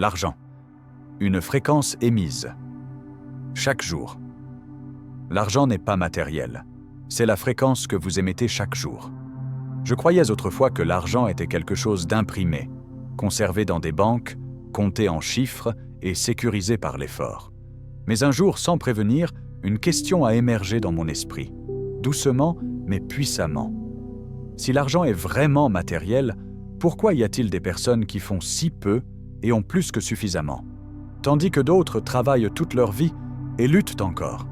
L'argent. Une fréquence émise. Chaque jour. L'argent n'est pas matériel. C'est la fréquence que vous émettez chaque jour. Je croyais autrefois que l'argent était quelque chose d'imprimé, conservé dans des banques, compté en chiffres et sécurisé par l'effort. Mais un jour, sans prévenir, une question a émergé dans mon esprit, doucement mais puissamment. Si l'argent est vraiment matériel, pourquoi y a-t-il des personnes qui font si peu et ont plus que suffisamment, tandis que d'autres travaillent toute leur vie et luttent encore?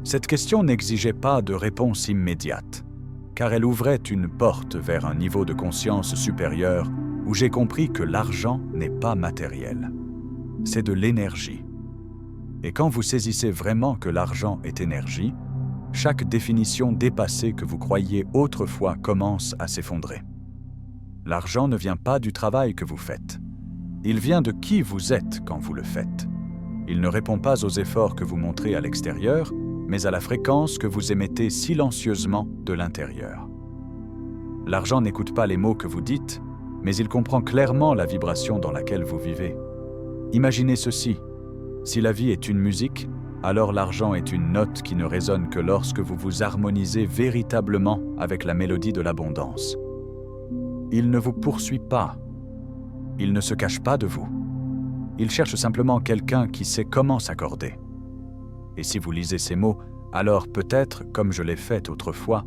Cette question n'exigeait pas de réponse immédiate, car elle ouvrait une porte vers un niveau de conscience supérieur où j'ai compris que l'argent n'est pas matériel. C'est de l'énergie. Et quand vous saisissez vraiment que l'argent est énergie, chaque définition dépassée que vous croyiez autrefois commence à s'effondrer. L'argent ne vient pas du travail que vous faites. Il vient de qui vous êtes quand vous le faites. Il ne répond pas aux efforts que vous montrez à l'extérieur, mais à la fréquence que vous émettez silencieusement de l'intérieur. L'argent n'écoute pas les mots que vous dites, mais il comprend clairement la vibration dans laquelle vous vivez. Imaginez ceci. Si la vie est une musique, alors l'argent est une note qui ne résonne que lorsque vous vous harmonisez véritablement avec la mélodie de l'abondance. Il ne vous poursuit pas. Il ne se cache pas de vous. Il cherche simplement quelqu'un qui sait comment s'accorder. Et si vous lisez ces mots, alors peut-être, comme je l'ai fait autrefois,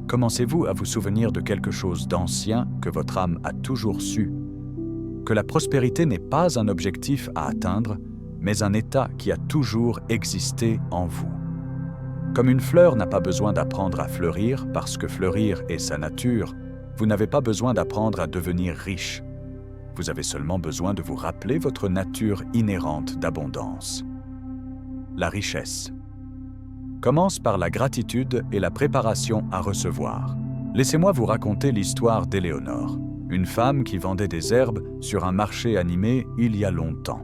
commencez-vous à vous souvenir de quelque chose d'ancien que votre âme a toujours su, que la prospérité n'est pas un objectif à atteindre, mais un état qui a toujours existé en vous. Comme une fleur n'a pas besoin d'apprendre à fleurir parce que fleurir est sa nature, vous n'avez pas besoin d'apprendre à devenir riche. Vous avez seulement besoin de vous rappeler votre nature inhérente d'abondance. La richesse commence par la gratitude et la préparation à recevoir. Laissez-moi vous raconter l'histoire d'Éléonore, une femme qui vendait des herbes sur un marché animé il y a longtemps.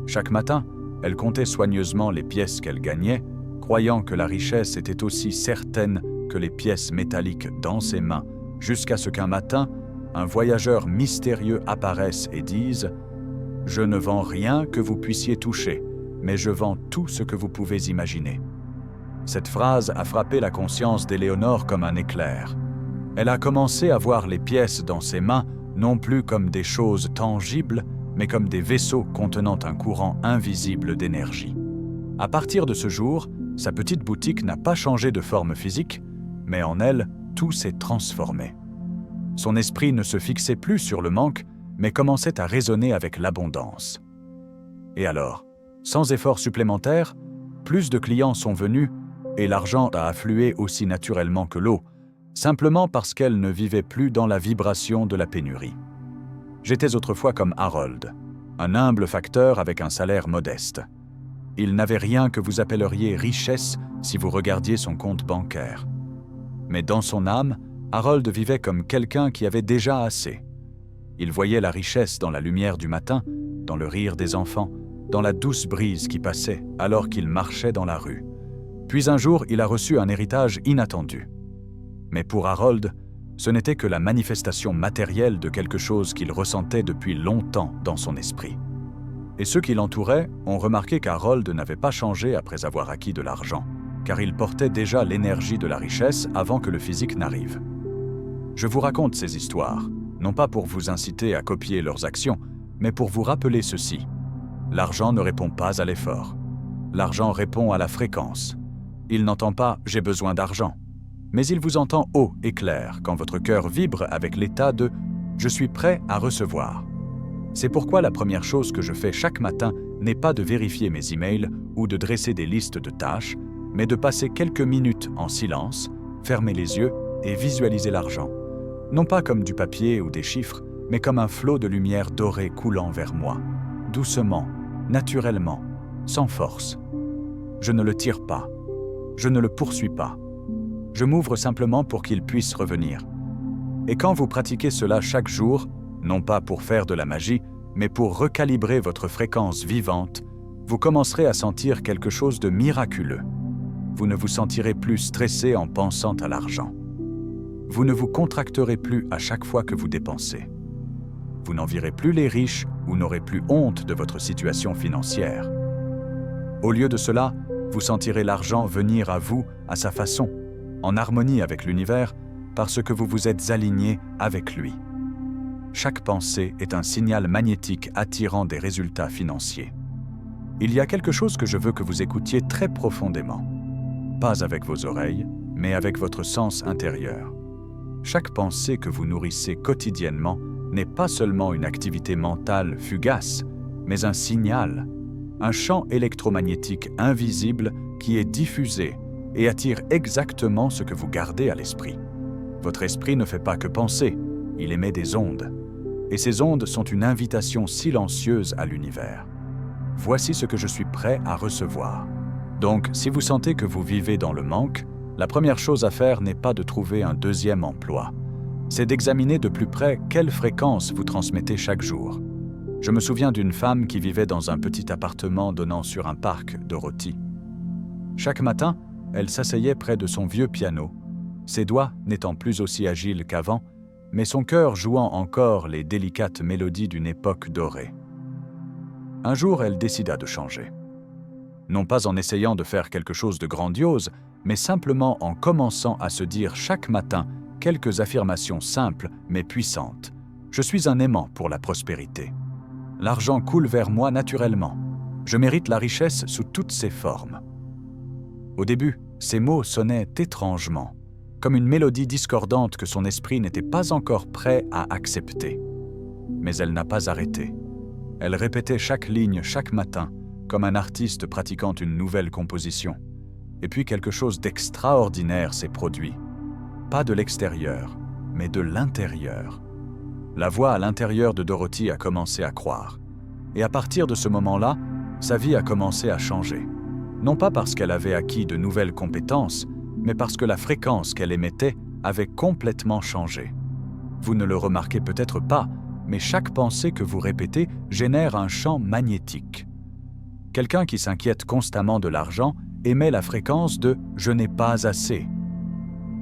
Chaque matin, elle comptait soigneusement les pièces qu'elle gagnait, croyant que la richesse était aussi certaine que les pièces métalliques dans ses mains, jusqu'à ce qu'un matin, un voyageur mystérieux apparaisse et dise « Je ne vends rien que vous puissiez toucher, mais je vends tout ce que vous pouvez imaginer. » Cette phrase a frappé la conscience d'Éléonore comme un éclair. Elle a commencé à voir les pièces dans ses mains non plus comme des choses tangibles, mais comme des vaisseaux contenant un courant invisible d'énergie. À partir de ce jour, sa petite boutique n'a pas changé de forme physique, mais en elle, tout s'est transformé. Son esprit ne se fixait plus sur le manque, mais commençait à raisonner avec l'abondance. Et alors, sans effort supplémentaire, plus de clients sont venus et l'argent a afflué aussi naturellement que l'eau, simplement parce qu'elle ne vivait plus dans la vibration de la pénurie. J'étais autrefois comme Harold, un humble facteur avec un salaire modeste. Il n'avait rien que vous appelleriez richesse si vous regardiez son compte bancaire. Mais dans son âme, Harold vivait comme quelqu'un qui avait déjà assez. Il voyait la richesse dans la lumière du matin, dans le rire des enfants, dans la douce brise qui passait alors qu'il marchait dans la rue. Puis un jour, il a reçu un héritage inattendu. Mais pour Harold, ce n'était que la manifestation matérielle de quelque chose qu'il ressentait depuis longtemps dans son esprit. Et ceux qui l'entouraient ont remarqué qu'Harold n'avait pas changé après avoir acquis de l'argent, car il portait déjà l'énergie de la richesse avant que le physique n'arrive. Je vous raconte ces histoires, non pas pour vous inciter à copier leurs actions, mais pour vous rappeler ceci. L'argent ne répond pas à l'effort. L'argent répond à la fréquence. Il n'entend pas « j'ai besoin d'argent », mais il vous entend haut et clair quand votre cœur vibre avec l'état de « je suis prêt à recevoir ». C'est pourquoi la première chose que je fais chaque matin n'est pas de vérifier mes emails ou de dresser des listes de tâches, mais de passer quelques minutes en silence, fermer les yeux et visualiser l'argent. Non pas comme du papier ou des chiffres, mais comme un flot de lumière dorée coulant vers moi, doucement, naturellement, sans force. Je ne le tire pas, je ne le poursuis pas. Je m'ouvre simplement pour qu'il puisse revenir. Et quand vous pratiquez cela chaque jour, non pas pour faire de la magie, mais pour recalibrer votre fréquence vivante, vous commencerez à sentir quelque chose de miraculeux. Vous ne vous sentirez plus stressé en pensant à l'argent. Vous ne vous contracterez plus à chaque fois que vous dépensez. Vous n'envierez plus les riches ou n'aurez plus honte de votre situation financière. Au lieu de cela, vous sentirez l'argent venir à vous à sa façon, en harmonie avec l'univers, parce que vous vous êtes aligné avec lui. Chaque pensée est un signal magnétique attirant des résultats financiers. Il y a quelque chose que je veux que vous écoutiez très profondément. Pas avec vos oreilles, mais avec votre sens intérieur. Chaque pensée que vous nourrissez quotidiennement n'est pas seulement une activité mentale fugace, mais un signal, un champ électromagnétique invisible qui est diffusé et attire exactement ce que vous gardez à l'esprit. Votre esprit ne fait pas que penser, il émet des ondes. Et ces ondes sont une invitation silencieuse à l'univers. Voici ce que je suis prêt à recevoir. Donc, si vous sentez que vous vivez dans le manque, la première chose à faire n'est pas de trouver un deuxième emploi. C'est d'examiner de plus près quelle fréquence vous transmettez chaque jour. Je me souviens d'une femme qui vivait dans un petit appartement donnant sur un parc Dorothy. Chaque matin, elle s'asseyait près de son vieux piano, ses doigts n'étant plus aussi agiles qu'avant, mais son cœur jouant encore les délicates mélodies d'une époque dorée. Un jour, elle décida de changer. Non pas en essayant de faire quelque chose de grandiose, mais simplement en commençant à se dire chaque matin quelques affirmations simples mais puissantes. Je suis un aimant pour la prospérité. L'argent coule vers moi naturellement. Je mérite la richesse sous toutes ses formes. Au début, ces mots sonnaient étrangement, comme une mélodie discordante que son esprit n'était pas encore prêt à accepter. Mais elle n'a pas arrêté. Elle répétait chaque ligne chaque matin, comme un artiste pratiquant une nouvelle composition. Et puis quelque chose d'extraordinaire s'est produit. Pas de l'extérieur, mais de l'intérieur. La voix à l'intérieur de Dorothy a commencé à croire. Et à partir de ce moment-là, sa vie a commencé à changer. Non pas parce qu'elle avait acquis de nouvelles compétences, mais parce que la fréquence qu'elle émettait avait complètement changé. Vous ne le remarquez peut-être pas, mais chaque pensée que vous répétez génère un champ magnétique. Quelqu'un qui s'inquiète constamment de l'argent émet la fréquence de « je n'ai pas assez ».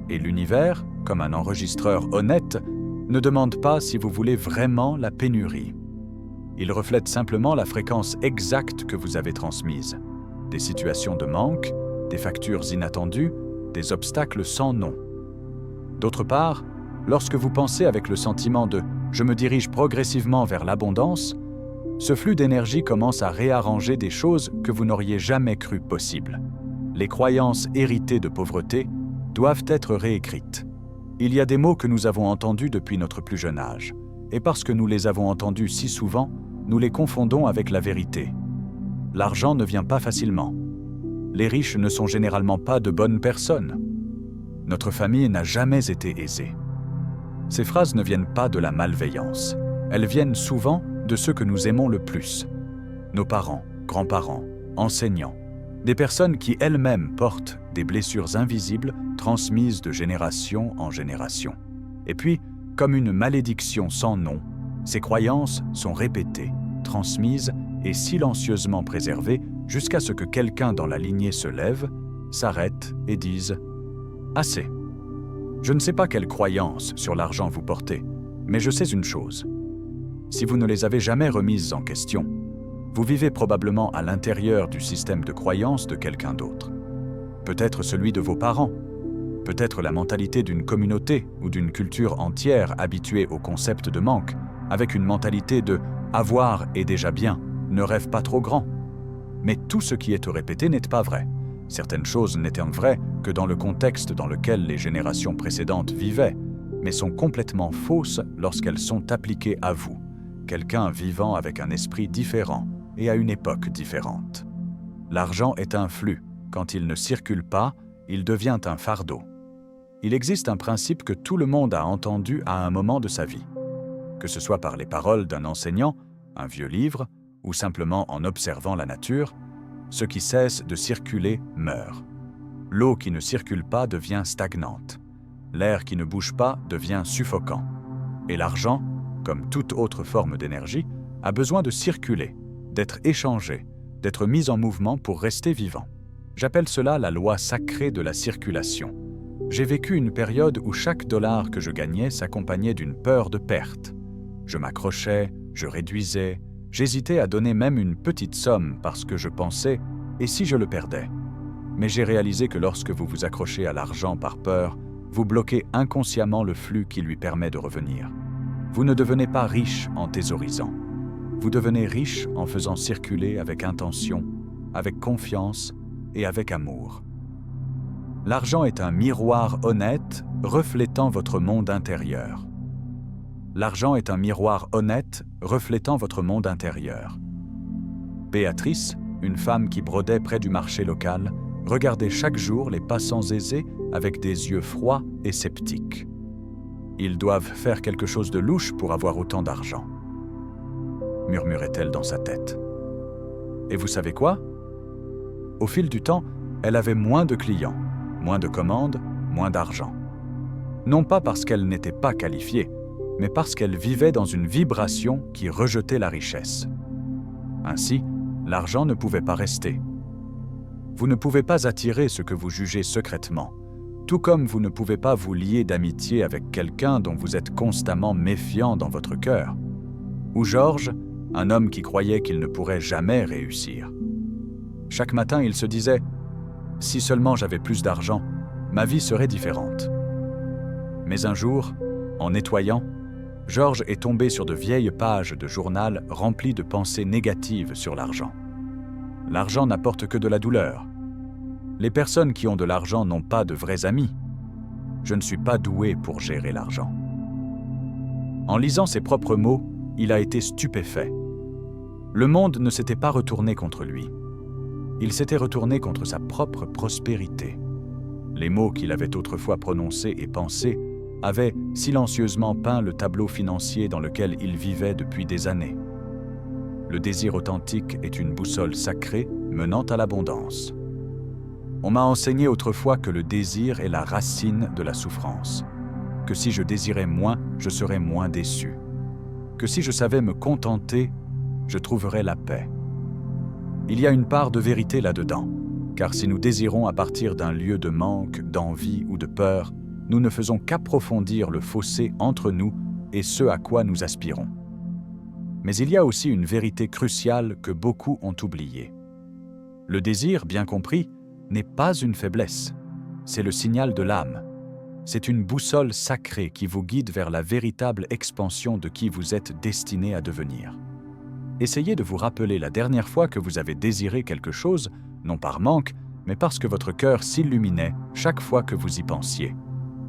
Et l'univers, comme un enregistreur honnête, ne demande pas si vous voulez vraiment la pénurie. Il reflète simplement la fréquence exacte que vous avez transmise. Des situations de manque, des factures inattendues, des obstacles sans nom. D'autre part, lorsque vous pensez avec le sentiment de « je me dirige progressivement vers l'abondance », ce flux d'énergie commence à réarranger des choses que vous n'auriez jamais cru possibles. Les croyances héritées de pauvreté doivent être réécrites. Il y a des mots que nous avons entendus depuis notre plus jeune âge, et parce que nous les avons entendus si souvent, nous les confondons avec la vérité. L'argent ne vient pas facilement. Les riches ne sont généralement pas de bonnes personnes. Notre famille n'a jamais été aisée. Ces phrases ne viennent pas de la malveillance. Elles viennent souvent de ceux que nous aimons le plus. Nos parents, grands-parents, enseignants. Des personnes qui elles-mêmes portent des blessures invisibles transmises de génération en génération. Et puis, comme une malédiction sans nom, ces croyances sont répétées, transmises et silencieusement préservées jusqu'à ce que quelqu'un dans la lignée se lève, s'arrête et dise « Assez ». Je ne sais pas quelles croyances sur l'argent vous portez, mais je sais une chose. Si vous ne les avez jamais remises en question, vous vivez probablement à l'intérieur du système de croyances de quelqu'un d'autre. Peut-être celui de vos parents, peut-être la mentalité d'une communauté ou d'une culture entière habituée au concept de manque, avec une mentalité de « avoir est déjà bien, ne rêve pas trop grand ». Mais tout ce qui est répété n'est pas vrai. Certaines choses n'étant vraies que dans le contexte dans lequel les générations précédentes vivaient, mais sont complètement fausses lorsqu'elles sont appliquées à vous, quelqu'un vivant avec un esprit différent et à une époque différente. L'argent est un flux. Quand il ne circule pas, il devient un fardeau. Il existe un principe que tout le monde a entendu à un moment de sa vie. Que ce soit par les paroles d'un enseignant, un vieux livre, ou simplement en observant la nature, ce qui cesse de circuler meurt. L'eau qui ne circule pas devient stagnante. L'air qui ne bouge pas devient suffocant. Et l'argent, comme toute autre forme d'énergie, a besoin de circuler, d'être échangé, d'être mis en mouvement pour rester vivant. J'appelle cela la loi sacrée de la circulation. J'ai vécu une période où chaque dollar que je gagnais s'accompagnait d'une peur de perte. Je m'accrochais, je réduisais, J'hésitais à donner même une petite somme parce que je pensais « et si je le perdais ?» Mais j'ai réalisé que lorsque vous vous accrochez à l'argent par peur, vous bloquez inconsciemment le flux qui lui permet de revenir. Vous ne devenez pas riche en thésaurisant. Vous devenez riche en faisant circuler avec intention, avec confiance et avec amour. L'argent est un miroir honnête reflétant votre monde intérieur. L'argent est un miroir honnête reflétant votre monde intérieur. Béatrice, une femme qui brodait près du marché local, regardait chaque jour les passants aisés avec des yeux froids et sceptiques. Ils doivent faire quelque chose de louche pour avoir autant d'argent, murmurait-elle dans sa tête. Et vous savez quoi? Au fil du temps, elle avait moins de clients, moins de commandes, moins d'argent. Non pas parce qu'elle n'était pas qualifiée, mais parce qu'elle vivait dans une vibration qui rejetait la richesse. Ainsi, l'argent ne pouvait pas rester. Vous ne pouvez pas attirer ce que vous jugez secrètement, tout comme vous ne pouvez pas vous lier d'amitié avec quelqu'un dont vous êtes constamment méfiant dans votre cœur. Ou Georges, un homme qui croyait qu'il ne pourrait jamais réussir. Chaque matin, il se disait « Si seulement j'avais plus d'argent, ma vie serait différente. » Mais un jour, en nettoyant, Georges est tombé sur de vieilles pages de journal remplies de pensées négatives sur l'argent. L'argent n'apporte que de la douleur. Les personnes qui ont de l'argent n'ont pas de vrais amis. Je ne suis pas doué pour gérer l'argent. En lisant ses propres mots, il a été stupéfait. Le monde ne s'était pas retourné contre lui. Il s'était retourné contre sa propre prospérité. Les mots qu'il avait autrefois prononcés et pensés avaient silencieusement peint le tableau financier dans lequel il vivait depuis des années. Le désir authentique est une boussole sacrée menant à l'abondance. On m'a enseigné autrefois que le désir est la racine de la souffrance, que si je désirais moins, je serais moins déçu, que si je savais me contenter, je trouverais la paix. Il y a une part de vérité là-dedans, car si nous désirons à partir d'un lieu de manque, d'envie ou de peur, nous ne faisons qu'approfondir le fossé entre nous et ce à quoi nous aspirons. Mais il y a aussi une vérité cruciale que beaucoup ont oubliée. Le désir, bien compris, n'est pas une faiblesse, c'est le signal de l'âme. C'est une boussole sacrée qui vous guide vers la véritable expansion de qui vous êtes destiné à devenir. Essayez de vous rappeler la dernière fois que vous avez désiré quelque chose, non par manque, mais parce que votre cœur s'illuminait chaque fois que vous y pensiez.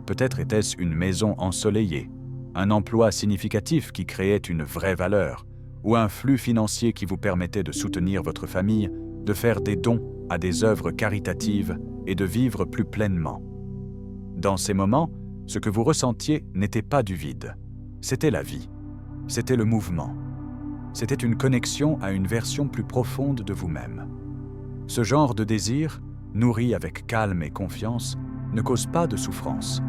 Peut-être était-ce une maison ensoleillée, un emploi significatif qui créait une vraie valeur, ou un flux financier qui vous permettait de soutenir votre famille, de faire des dons à des œuvres caritatives et de vivre plus pleinement. Dans ces moments, ce que vous ressentiez n'était pas du vide, c'était la vie, c'était le mouvement, c'était une connexion à une version plus profonde de vous-même. Ce genre de désir, nourri avec calme et confiance, ne cause pas de souffrance.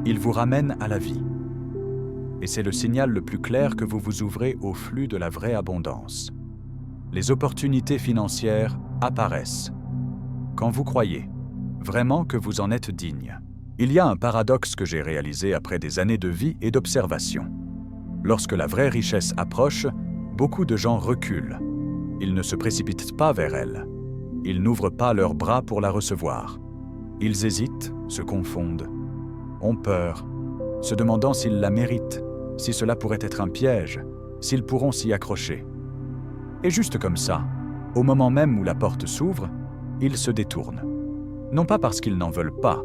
Il vous ramène à la vie. Et c'est le signal le plus clair que vous vous ouvrez au flux de la vraie abondance. Les opportunités financières apparaissent quand vous croyez vraiment que vous en êtes digne. Il y a un paradoxe que j'ai réalisé après des années de vie et d'observation. Lorsque la vraie richesse approche, beaucoup de gens reculent. Ils ne se précipitent pas vers elle. Ils n'ouvrent pas leurs bras pour la recevoir. Ils hésitent, se confondent, ont peur, se demandant s'ils la méritent, si cela pourrait être un piège, s'ils pourront s'y accrocher. Et juste comme ça, au moment même où la porte s'ouvre, ils se détournent. Non pas parce qu'ils n'en veulent pas,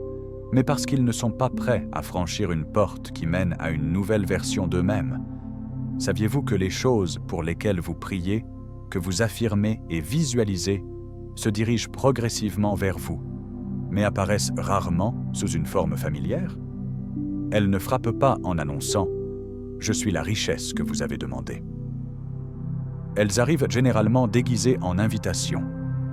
mais parce qu'ils ne sont pas prêts à franchir une porte qui mène à une nouvelle version d'eux-mêmes. Saviez-vous que les choses pour lesquelles vous priez, que vous affirmez et visualisez, se dirigent progressivement vers vous, mais apparaissent rarement sous une forme familière? Elles ne frappent pas en annonçant « Je suis la richesse que vous avez demandée ». Elles arrivent généralement déguisées en invitations,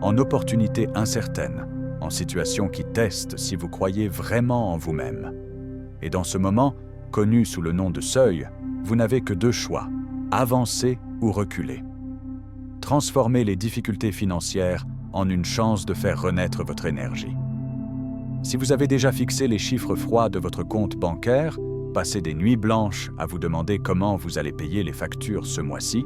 en opportunités incertaines, en situations qui testent si vous croyez vraiment en vous-même. Et dans ce moment, connu sous le nom de seuil, vous n'avez que deux choix, avancer ou reculer. Transformez les difficultés financières en une chance de faire renaître votre énergie. Si vous avez déjà fixé les chiffres froids de votre compte bancaire, passé des nuits blanches à vous demander comment vous allez payer les factures ce mois-ci,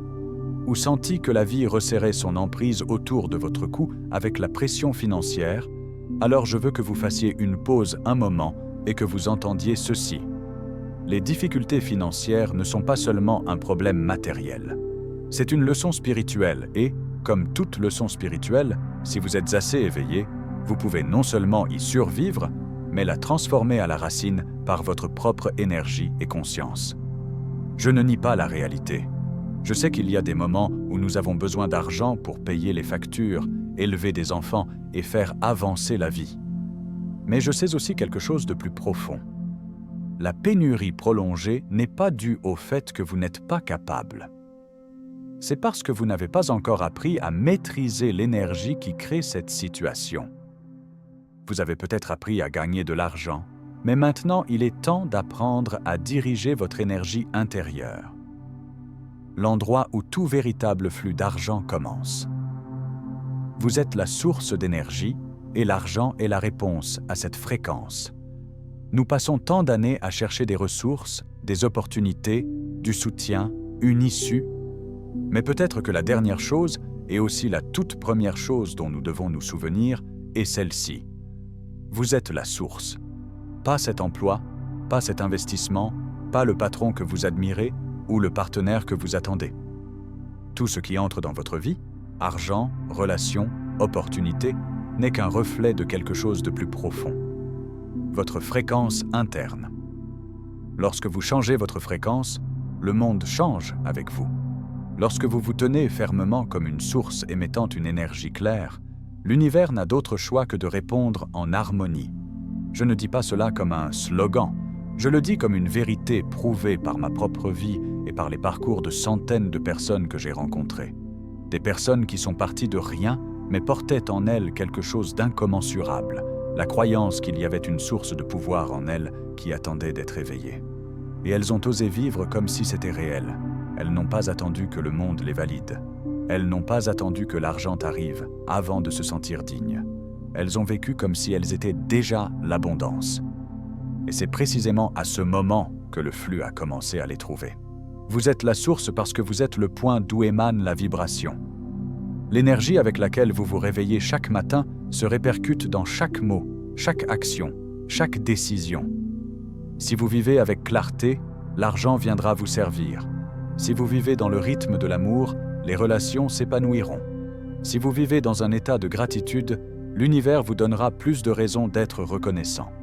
ou senti que la vie resserrait son emprise autour de votre cou avec la pression financière, alors je veux que vous fassiez une pause un moment et que vous entendiez ceci. Les difficultés financières ne sont pas seulement un problème matériel. C'est une leçon spirituelle et, comme toute leçon spirituelle, si vous êtes assez éveillé, vous pouvez non seulement y survivre, mais la transformer à la racine par votre propre énergie et conscience. Je ne nie pas la réalité. Je sais qu'il y a des moments où nous avons besoin d'argent pour payer les factures, élever des enfants et faire avancer la vie. Mais je sais aussi quelque chose de plus profond. La pénurie prolongée n'est pas due au fait que vous n'êtes pas capable. C'est parce que vous n'avez pas encore appris à maîtriser l'énergie qui crée cette situation. Vous avez peut-être appris à gagner de l'argent, mais maintenant il est temps d'apprendre à diriger votre énergie intérieure. L'endroit où tout véritable flux d'argent commence. Vous êtes la source d'énergie et l'argent est la réponse à cette fréquence. Nous passons tant d'années à chercher des ressources, des opportunités, du soutien, une issue, mais peut-être que la dernière chose, et aussi la toute première chose dont nous devons nous souvenir, est celle-ci. Vous êtes la source. Pas cet emploi, pas cet investissement, pas le patron que vous admirez ou le partenaire que vous attendez. Tout ce qui entre dans votre vie, argent, relations, opportunités, n'est qu'un reflet de quelque chose de plus profond. Votre fréquence interne. Lorsque vous changez votre fréquence, le monde change avec vous. Lorsque vous vous tenez fermement comme une source émettant une énergie claire, l'univers n'a d'autre choix que de répondre en harmonie. Je ne dis pas cela comme un slogan, je le dis comme une vérité prouvée par ma propre vie et par les parcours de centaines de personnes que j'ai rencontrées. Des personnes qui sont parties de rien, mais portaient en elles quelque chose d'incommensurable, la croyance qu'il y avait une source de pouvoir en elles qui attendait d'être éveillée. Et elles ont osé vivre comme si c'était réel. Elles n'ont pas attendu que le monde les valide. Elles n'ont pas attendu que l'argent arrive avant de se sentir dignes. Elles ont vécu comme si elles étaient déjà l'abondance. Et c'est précisément à ce moment que le flux a commencé à les trouver. Vous êtes la source parce que vous êtes le point d'où émane la vibration. L'énergie avec laquelle vous vous réveillez chaque matin se répercute dans chaque mot, chaque action, chaque décision. Si vous vivez avec clarté, l'argent viendra vous servir. Si vous vivez dans le rythme de l'amour, les relations s'épanouiront. Si vous vivez dans un état de gratitude, l'univers vous donnera plus de raisons d'être reconnaissant.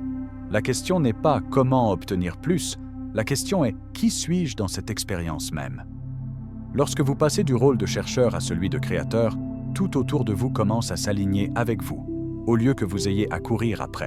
La question n'est pas comment obtenir plus, la question est qui suis-je dans cette expérience même. Lorsque vous passez du rôle de chercheur à celui de créateur, tout autour de vous commence à s'aligner avec vous, au lieu que vous ayez à courir après.